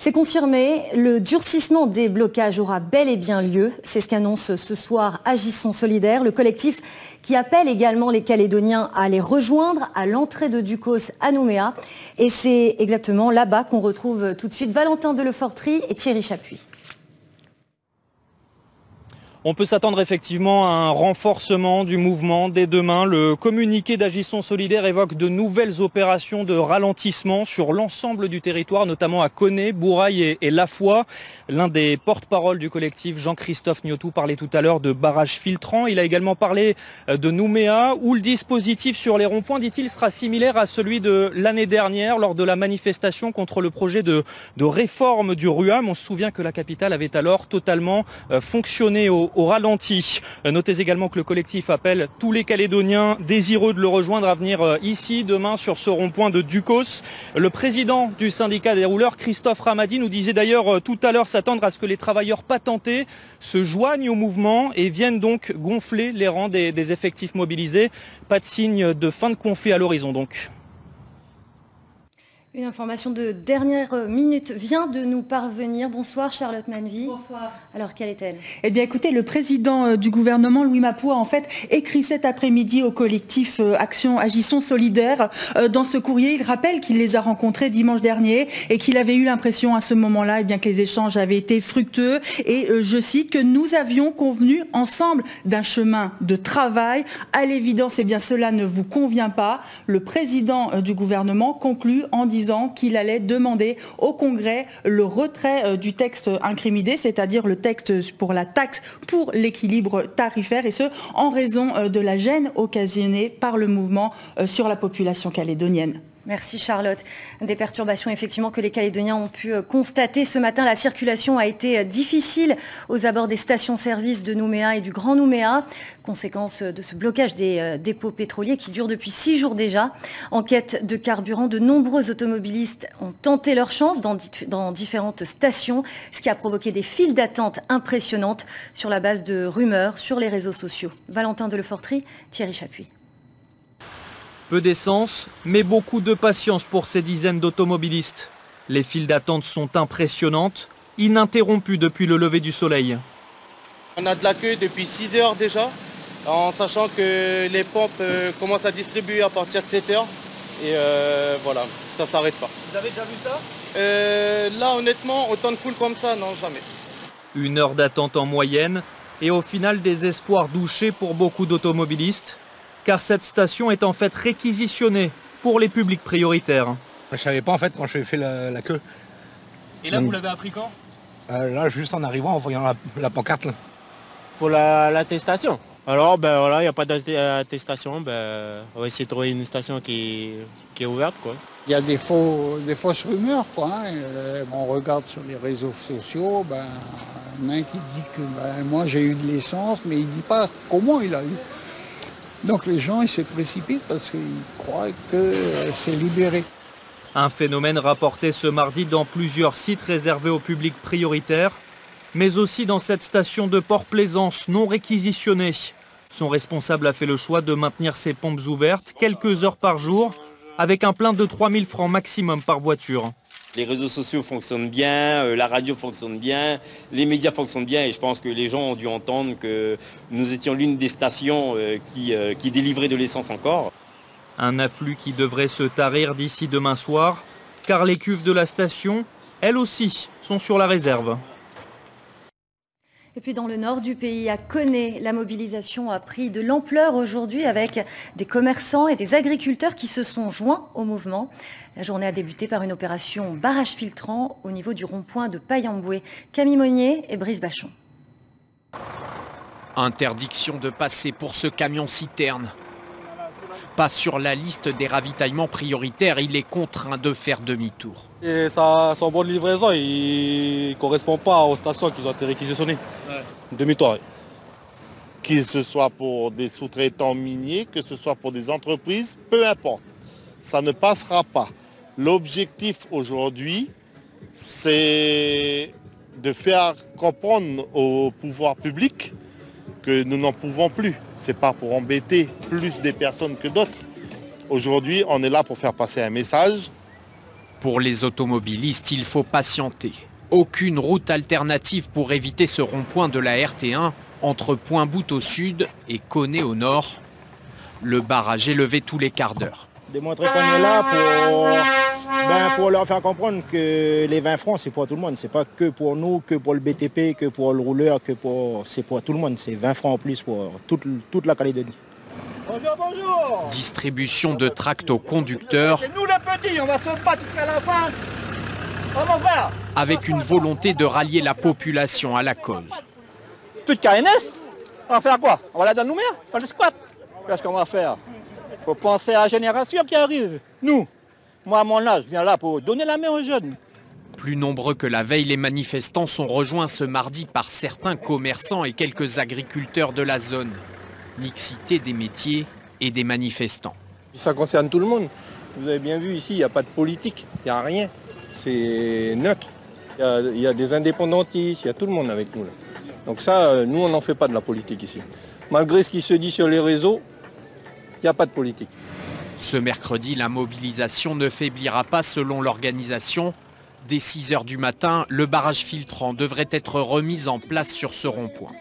C'est confirmé, le durcissement des blocages aura bel et bien lieu. C'est ce qu'annonce ce soir Agissons Solidaires, le collectif qui appelle également les Calédoniens à les rejoindre à l'entrée de Ducos à Nouméa. Et c'est exactement là-bas qu'on retrouve tout de suite Valentin Delefortrie et Thierry Chapuis. On peut s'attendre effectivement à un renforcement du mouvement dès demain. Le communiqué d'Agissons Solidaires évoque de nouvelles opérations de ralentissement sur l'ensemble du territoire, notamment à Koné, Bourail et Lafoy. L'un des porte-parole du collectif, Jean-Christophe Niotou, parlait tout à l'heure de barrages filtrants. Il a également parlé de Nouméa, où le dispositif sur les ronds-points, dit-il, sera similaire à celui de l'année dernière lors de la manifestation contre le projet de réforme du RUAM. On se souvient que la capitale avait alors totalement fonctionné au ralenti. Notez également que le collectif appelle tous les Calédoniens désireux de le rejoindre à venir ici demain sur ce rond-point de Ducos. Le président du syndicat des rouleurs, Christophe Ramadi, nous disait d'ailleurs tout à l'heure s'attendre à ce que les travailleurs patentés se joignent au mouvement et viennent donc gonfler les rangs des effectifs mobilisés. Pas de signe de fin de conflit à l'horizon donc. Une information de dernière minute vient de nous parvenir. Bonsoir Charlotte Manvy. Bonsoir. Alors quelle est-elle? Eh bien écoutez, le président du gouvernement, Louis Mapou, a en fait écrit cet après-midi au collectif Agissons Solidaires. Dans ce courrier, il rappelle qu'il les a rencontrés dimanche dernier et qu'il avait eu l'impression à ce moment-là que les échanges avaient été fructueux. Et je cite que nous avions convenu ensemble d'un chemin de travail. À l'évidence, eh bien cela ne vous convient pas. Le président du gouvernement conclut en disant qu'il allait demander au Congrès le retrait du texte incriminé, c'est-à-dire le texte pour la taxe pour l'équilibre tarifaire, et ce, en raison de la gêne occasionnée par le mouvement sur la population calédonienne. Merci Charlotte. Des perturbations effectivement que les Calédoniens ont pu constater ce matin. La circulation a été difficile aux abords des stations-service de Nouméa et du Grand Nouméa, conséquence de ce blocage des dépôts pétroliers qui dure depuis 6 jours déjà. En quête de carburant, de nombreux automobilistes ont tenté leur chance dans différentes stations, ce qui a provoqué des files d'attente impressionnantes sur la base de rumeurs sur les réseaux sociaux. Valentin Delefortrie, Thierry Chapuis. Peu d'essence, mais beaucoup de patience pour ces dizaines d'automobilistes. Les files d'attente sont impressionnantes, ininterrompues depuis le lever du soleil. On a de la queue depuis 6 heures déjà, en sachant que les pompes commencent à distribuer à partir de 7 heures. Et voilà, ça ne s'arrête pas. Vous avez déjà vu ça? Là, honnêtement, autant de foule comme ça, non, jamais. 1 heure d'attente en moyenne, et au final des espoirs douchés pour beaucoup d'automobilistes, car cette station est en fait réquisitionnée pour les publics prioritaires. Je ne savais pas en fait quand j'ai fait la queue. Et là, vous l'avez appris quand? Là, juste en arrivant, en voyant la pancarte. Là. Pour l'attestation. Alors, ben voilà, il n'y a pas d'attestation. Ben, on va essayer de trouver une station qui est ouverte, quoi. Il y a des fausses rumeurs, quoi. On regarde sur les réseaux sociaux, il y en a un qui dit que moi j'ai eu de l'essence, mais il ne dit pas comment il a eu. Donc les gens, ils se précipitent parce qu'ils croient que c'est libéré. Un phénomène rapporté ce mardi dans plusieurs sites réservés au public prioritaire, mais aussi dans cette station de Port-Plaisance non réquisitionnée. Son responsable a fait le choix de maintenir ses pompes ouvertes quelques heures par jour, avec un plein de 3000 francs maximum par voiture. Les réseaux sociaux fonctionnent bien, la radio fonctionne bien, les médias fonctionnent bien et je pense que les gens ont dû entendre que nous étions l'une des stations qui délivrait de l'essence encore. Un afflux qui devrait se tarir d'ici demain soir, car les cuves de la station, elles aussi, sont sur la réserve. Et puis dans le nord du pays, à Koné, la mobilisation a pris de l'ampleur aujourd'hui avec des commerçants et des agriculteurs qui se sont joints au mouvement. La journée a débuté par une opération barrage filtrant au niveau du rond-point de Payamboué. Camille Monnier et Brice Bachon. Interdiction de passer pour ce camion-citerne. Pas sur la liste des ravitaillements prioritaires, il est contraint de faire demi-tour. Et son bon de livraison, il ne correspond pas aux stations qui ont été réquisitionnées. Ouais. Demi-tour. Que ce soit pour des sous-traitants miniers, que ce soit pour des entreprises, peu importe. Ça ne passera pas. L'objectif aujourd'hui, c'est de faire comprendre au pouvoir public que nous n'en pouvons plus. Ce n'est pas pour embêter plus des personnes que d'autres. Aujourd'hui, on est là pour faire passer un message Pour les automobilistes, il faut patienter. Aucune route alternative pour éviter ce rond-point de la RT1 entre Pointe-Boute au sud et Connay au nord. Le barrage est levé tous les quarts d'heure. Démontrer qu'on est là pour leur faire comprendre que les 20 francs, c'est pour tout le monde. C'est pas que pour nous, que pour le BTP, que pour le rouleur, c'est pour tout le monde. C'est 20 francs en plus pour toute la Calédonie. Bonjour, bonjour. Distribution de tracts aux conducteurs. C'est nous les petits, on va se battre jusqu'à la fin. Oh mon frère. Avec une volonté de rallier la population à la cause. Plus de KNS. On va faire quoi? On va la donner nous-mêmes? On le squat. Qu'est-ce qu'on va faire? Faut penser à la génération qui arrive. Nous, moi à mon âge, je viens là pour donner la main aux jeunes. Plus nombreux que la veille, les manifestants sont rejoints ce mardi par certains commerçants et quelques agriculteurs de la zone. Mixité des métiers et des manifestants. Ça concerne tout le monde. Vous avez bien vu ici, il n'y a pas de politique, il n'y a rien. C'est neutre. Il y a des indépendantistes, il y a tout le monde avec nous là. Donc ça, nous on n'en fait pas de la politique ici. Malgré ce qui se dit sur les réseaux, il n'y a pas de politique. Ce mercredi, la mobilisation ne faiblira pas selon l'organisation. Dès 6 h du matin, le barrage filtrant devrait être remis en place sur ce rond-point.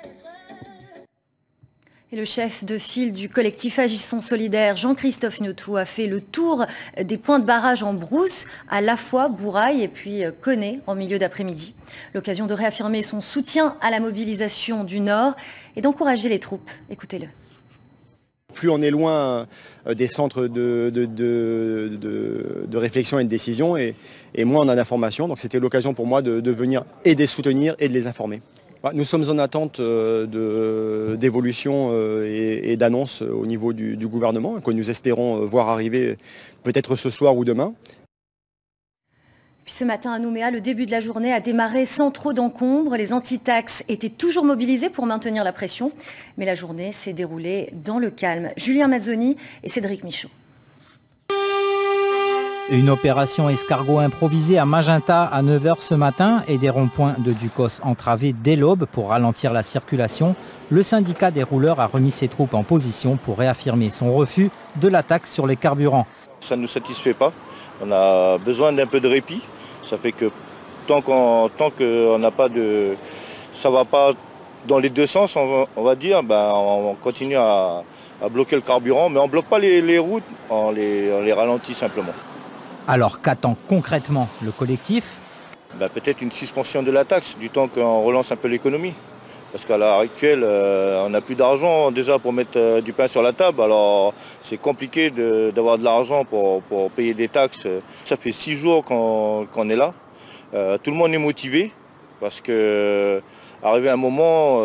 Et le chef de file du collectif Agissons Solidaires, Jean-Christophe Notou, a fait le tour des points de barrage en brousse, à la fois Bourail et puis Connay en milieu d'après-midi. L'occasion de réaffirmer son soutien à la mobilisation du Nord et d'encourager les troupes. Écoutez-le. Plus on est loin des centres de réflexion et de décision, et moins on a d'informations. Donc c'était l'occasion pour moi de venir et de les soutenir et de les informer. Nous sommes en attente d'évolution et d'annonces au niveau du gouvernement, que nous espérons voir arriver peut-être ce soir ou demain. Puis ce matin à Nouméa, le début de la journée a démarré sans trop d'encombre. Les anti-taxes étaient toujours mobilisés pour maintenir la pression. Mais la journée s'est déroulée dans le calme. Julien Mazzoni et Cédric Michaud. Une opération escargot improvisée à Magenta à 9 h ce matin et des ronds-points de Ducos entravés dès l'aube pour ralentir la circulation. Le syndicat des rouleurs a remis ses troupes en position pour réaffirmer son refus de la taxe sur les carburants. Ça ne nous satisfait pas. On a besoin d'un peu de répit. Ça fait que tant qu'on n'a pas de... ça ne va pas dans les deux sens, on va dire, on continue à bloquer le carburant, mais on ne bloque pas les routes, on les ralentit simplement. Alors qu'attend concrètement le collectif? Peut-être une suspension de la taxe, du temps qu'on relance un peu l'économie. Parce qu'à l'heure actuelle, on n'a plus d'argent déjà pour mettre du pain sur la table. Alors c'est compliqué d'avoir de l'argent pour payer des taxes. Ça fait 6 jours qu'on est là. Tout le monde est motivé parce qu'arrivé à un moment,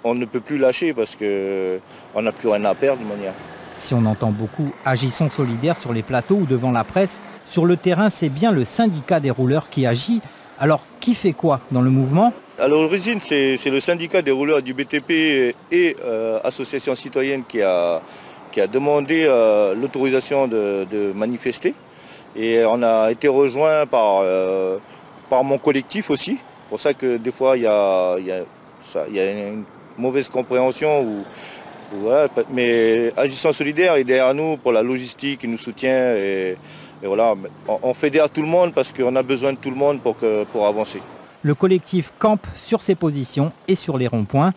on ne peut plus lâcher parce qu'on n'a plus rien à perdre de manière. Si on entend beaucoup Agissons Solidaires sur les plateaux ou devant la presse, sur le terrain, c'est bien le syndicat des rouleurs qui agit. Alors, qui fait quoi dans le mouvement? À l'origine, c'est le syndicat des rouleurs du BTP et Association citoyenne qui a demandé l'autorisation de manifester. Et on a été rejoint par mon collectif aussi. C'est pour ça que des fois, il y a une mauvaise compréhension. Ouais, mais Agissons Solidaires est derrière nous pour la logistique, il nous soutient et voilà, on fédère tout le monde parce qu'on a besoin de tout le monde pour avancer. Le collectif campe sur ses positions et sur les ronds-points.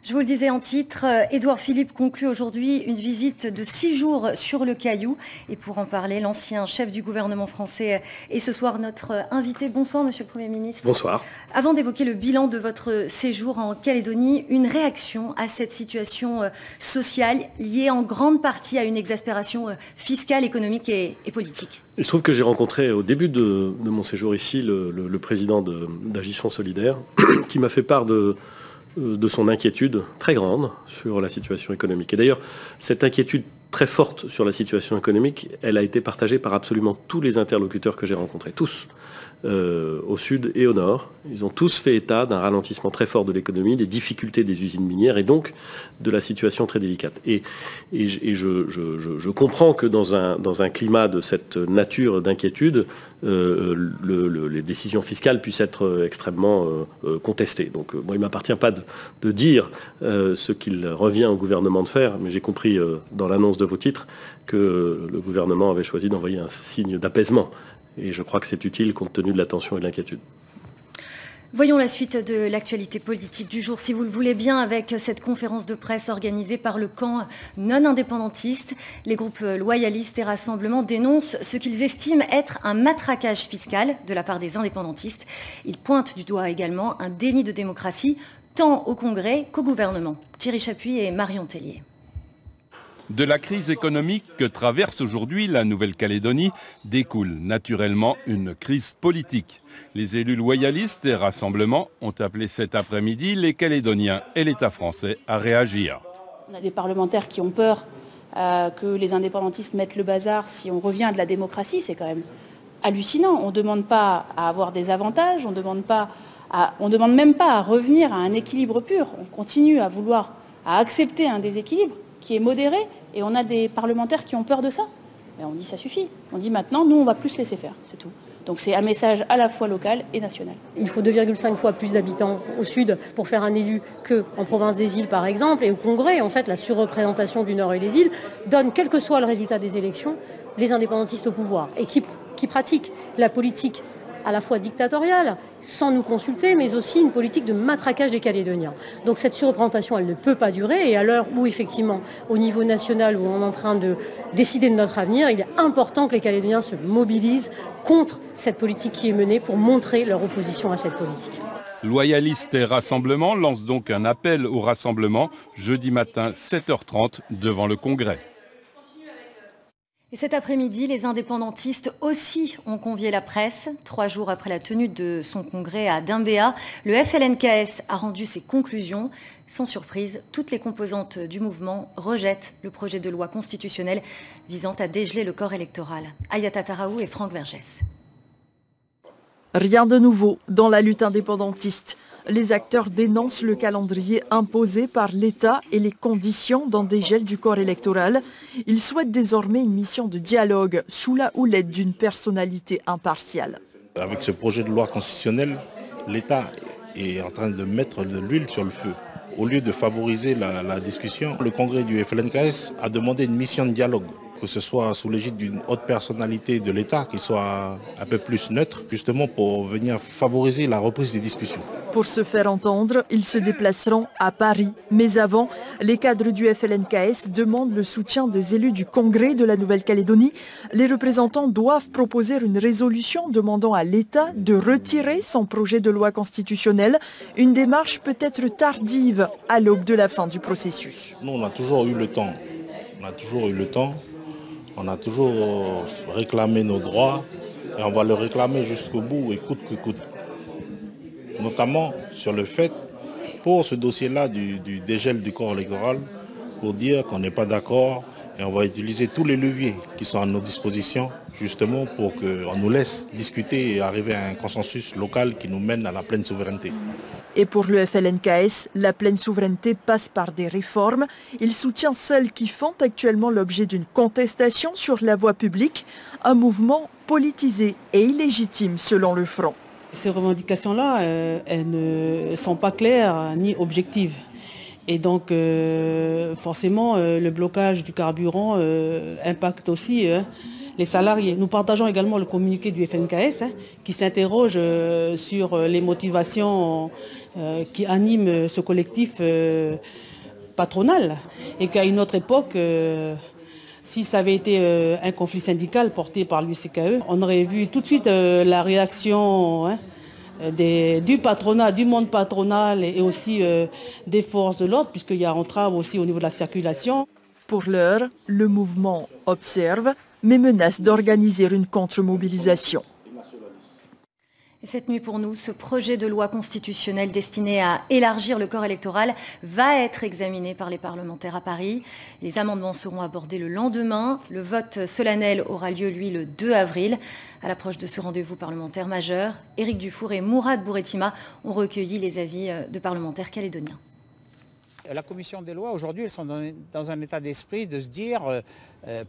Je vous le disais en titre, Édouard Philippe conclut aujourd'hui une visite de 6 jours sur le Caillou. Et pour en parler, l'ancien chef du gouvernement français est ce soir notre invité. Bonsoir, Monsieur le Premier ministre. Bonsoir. Avant d'évoquer le bilan de votre séjour en Calédonie, une réaction à cette situation sociale liée en grande partie à une exaspération fiscale, économique et politique. Il se trouve que j'ai rencontré au début de mon séjour ici le président d'Agissons Solidaires qui m'a fait part de son inquiétude très grande sur la situation économique. Et d'ailleurs, cette inquiétude très forte sur la situation économique, elle a été partagée par absolument tous les interlocuteurs que j'ai rencontrés, tous, au sud et au nord. Ils ont tous fait état d'un ralentissement très fort de l'économie, des difficultés des usines minières et donc de la situation très délicate. Et je comprends que dans un climat de cette nature d'inquiétude, les décisions fiscales puissent être extrêmement contestées. Donc moi, il ne m'appartient pas de dire ce qu'il revient au gouvernement de faire, mais j'ai compris dans l'annonce de vos titres que le gouvernement avait choisi d'envoyer un signe d'apaisement. Et je crois que c'est utile compte tenu de la tension et de l'inquiétude. Voyons la suite de l'actualité politique du jour, si vous le voulez bien, avec cette conférence de presse organisée par le camp non indépendantiste. Les groupes loyalistes et rassemblements dénoncent ce qu'ils estiment être un matraquage fiscal de la part des indépendantistes. Ils pointent du doigt également un déni de démocratie, tant au Congrès qu'au gouvernement. Thierry Chapuis et Marion Tellier. De la crise économique que traverse aujourd'hui la Nouvelle-Calédonie découle naturellement une crise politique. Les élus loyalistes et rassemblements ont appelé cet après-midi les Calédoniens et l'État français à réagir. On a des parlementaires qui ont peur que les indépendantistes mettent le bazar si on revient à de la démocratie. C'est quand même hallucinant. On ne demande pas à avoir des avantages, on ne demande même pas à revenir à un équilibre pur. On continue à vouloir accepter un déséquilibre qui est modéré, et on a des parlementaires qui ont peur de ça. Et on dit ça suffit. On dit maintenant, nous, on va plus se laisser faire, c'est tout. Donc c'est un message à la fois local et national. Il faut 2,5 fois plus d'habitants au sud pour faire un élu qu'en province des îles, par exemple. Et au Congrès, en fait, la surreprésentation du Nord et des îles donne, quel que soit le résultat des élections, les indépendantistes au pouvoir. Et qui pratiquent la politique à la fois dictatoriale, sans nous consulter, mais aussi une politique de matraquage des Calédoniens. Donc cette surreprésentation, elle ne peut pas durer, et à l'heure où, effectivement, au niveau national, où on est en train de décider de notre avenir, il est important que les Calédoniens se mobilisent contre cette politique qui est menée pour montrer leur opposition à cette politique. Loyalistes et rassemblements lancent donc un appel au rassemblement jeudi matin 7h30 devant le Congrès. Et cet après-midi, les indépendantistes aussi ont convié la presse. 3 jours après la tenue de son congrès à Doumbéa, le FLNKS a rendu ses conclusions. Sans surprise, toutes les composantes du mouvement rejettent le projet de loi constitutionnelle visant à dégeler le corps électoral. Ayata Taraou et Franck Vergès. Rien de nouveau dans la lutte indépendantiste. Les acteurs dénoncent le calendrier imposé par l'État et les conditions d'un dégel du corps électoral. Ils souhaitent désormais une mission de dialogue sous la houlette d'une personnalité impartiale. Avec ce projet de loi constitutionnelle, l'État est en train de mettre de l'huile sur le feu. Au lieu de favoriser la discussion, le congrès du FLNKS a demandé une mission de dialogue, que ce soit sous l'égide d'une haute personnalité de l'État qui soit un peu plus neutre, justement pour venir favoriser la reprise des discussions. Pour se faire entendre, ils se déplaceront à Paris. Mais avant, les cadres du FLNKS demandent le soutien des élus du Congrès de la Nouvelle-Calédonie. Les représentants doivent proposer une résolution demandant à l'État de retirer son projet de loi constitutionnelle. Une démarche peut-être tardive à l'aube de la fin du processus. Nous, on a toujours eu le temps. On a toujours réclamé nos droits et on va le réclamer jusqu'au bout et coûte que coûte. Notamment sur le fait, pour ce dossier-là du dégel du corps électoral, pour dire qu'on n'est pas d'accord et on va utiliser tous les leviers qui sont à nos dispositions justement pour qu'on nous laisse discuter et arriver à un consensus local qui nous mène à la pleine souveraineté. Et pour le FLNKS, la pleine souveraineté passe par des réformes. Il soutient celles qui font actuellement l'objet d'une contestation sur la voie publique, un mouvement politisé et illégitime selon le Front. Ces revendications-là, elles ne sont pas claires ni objectives. Et donc, forcément, le blocage du carburant impacte aussi les salariés. Nous partageons également le communiqué du FLNKS qui s'interroge sur les motivations qui animent ce collectif patronal. Et qu'à une autre époque, si ça avait été un conflit syndical porté par l'UCKE, on aurait vu tout de suite la réaction du patronat, du monde patronal et aussi des forces de l'ordre, puisqu'il y a entrave aussi au niveau de la circulation. Pour l'heure, le mouvement observe, mais menace d'organiser une contre-mobilisation. Et cette nuit pour nous, ce projet de loi constitutionnelle destiné à élargir le corps électoral va être examiné par les parlementaires à Paris. Les amendements seront abordés le lendemain. Le vote solennel aura lieu, lui, le 2 avril. À l'approche de ce rendez-vous parlementaire majeur, Éric Dufour et Mourad Bouretima ont recueilli les avis de parlementaires calédoniens. La commission des lois, aujourd'hui, elles sont dans un état d'esprit de se dire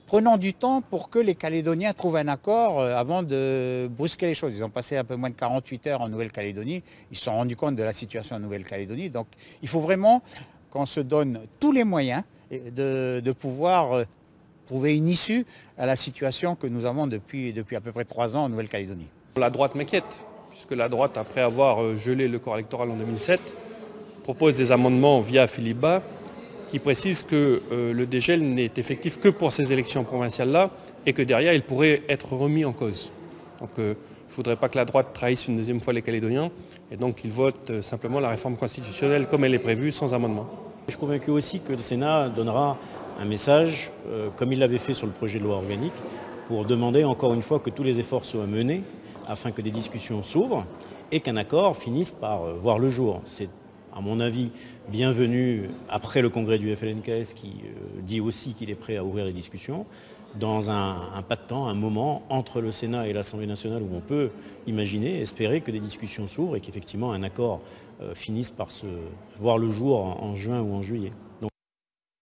prenons du temps pour que les Calédoniens trouvent un accord avant de brusquer les choses. Ils ont passé un peu moins de 48 heures en Nouvelle-Calédonie. Ils se sont rendus compte de la situation en Nouvelle-Calédonie. Donc il faut vraiment qu'on se donne tous les moyens de pouvoir trouver une issue à la situation que nous avons depuis à peu près 3 ans en Nouvelle-Calédonie. La droite m'inquiète, puisque la droite, après avoir gelé le corps électoral en 2007, propose des amendements via Philippe Bas qui précisent que le dégel n'est effectif que pour ces élections provinciales-là et que derrière, il pourrait être remis en cause. Donc je ne voudrais pas que la droite trahisse une deuxième fois les Calédoniens et donc qu'ils votent simplement la réforme constitutionnelle comme elle est prévue, sans amendement. Je suis convaincu aussi que le Sénat donnera un message, comme il l'avait fait sur le projet de loi organique, pour demander encore une fois que tous les efforts soient menés afin que des discussions s'ouvrent et qu'un accord finisse par voir le jour. C'est, à mon avis, bienvenu après le congrès du FLNKS qui dit aussi qu'il est prêt à ouvrir les discussions, dans un pas de temps, un moment entre le Sénat et l'Assemblée nationale où on peut imaginer, espérer que des discussions s'ouvrent et qu'effectivement un accord finisse par se voir le jour en juin ou en juillet.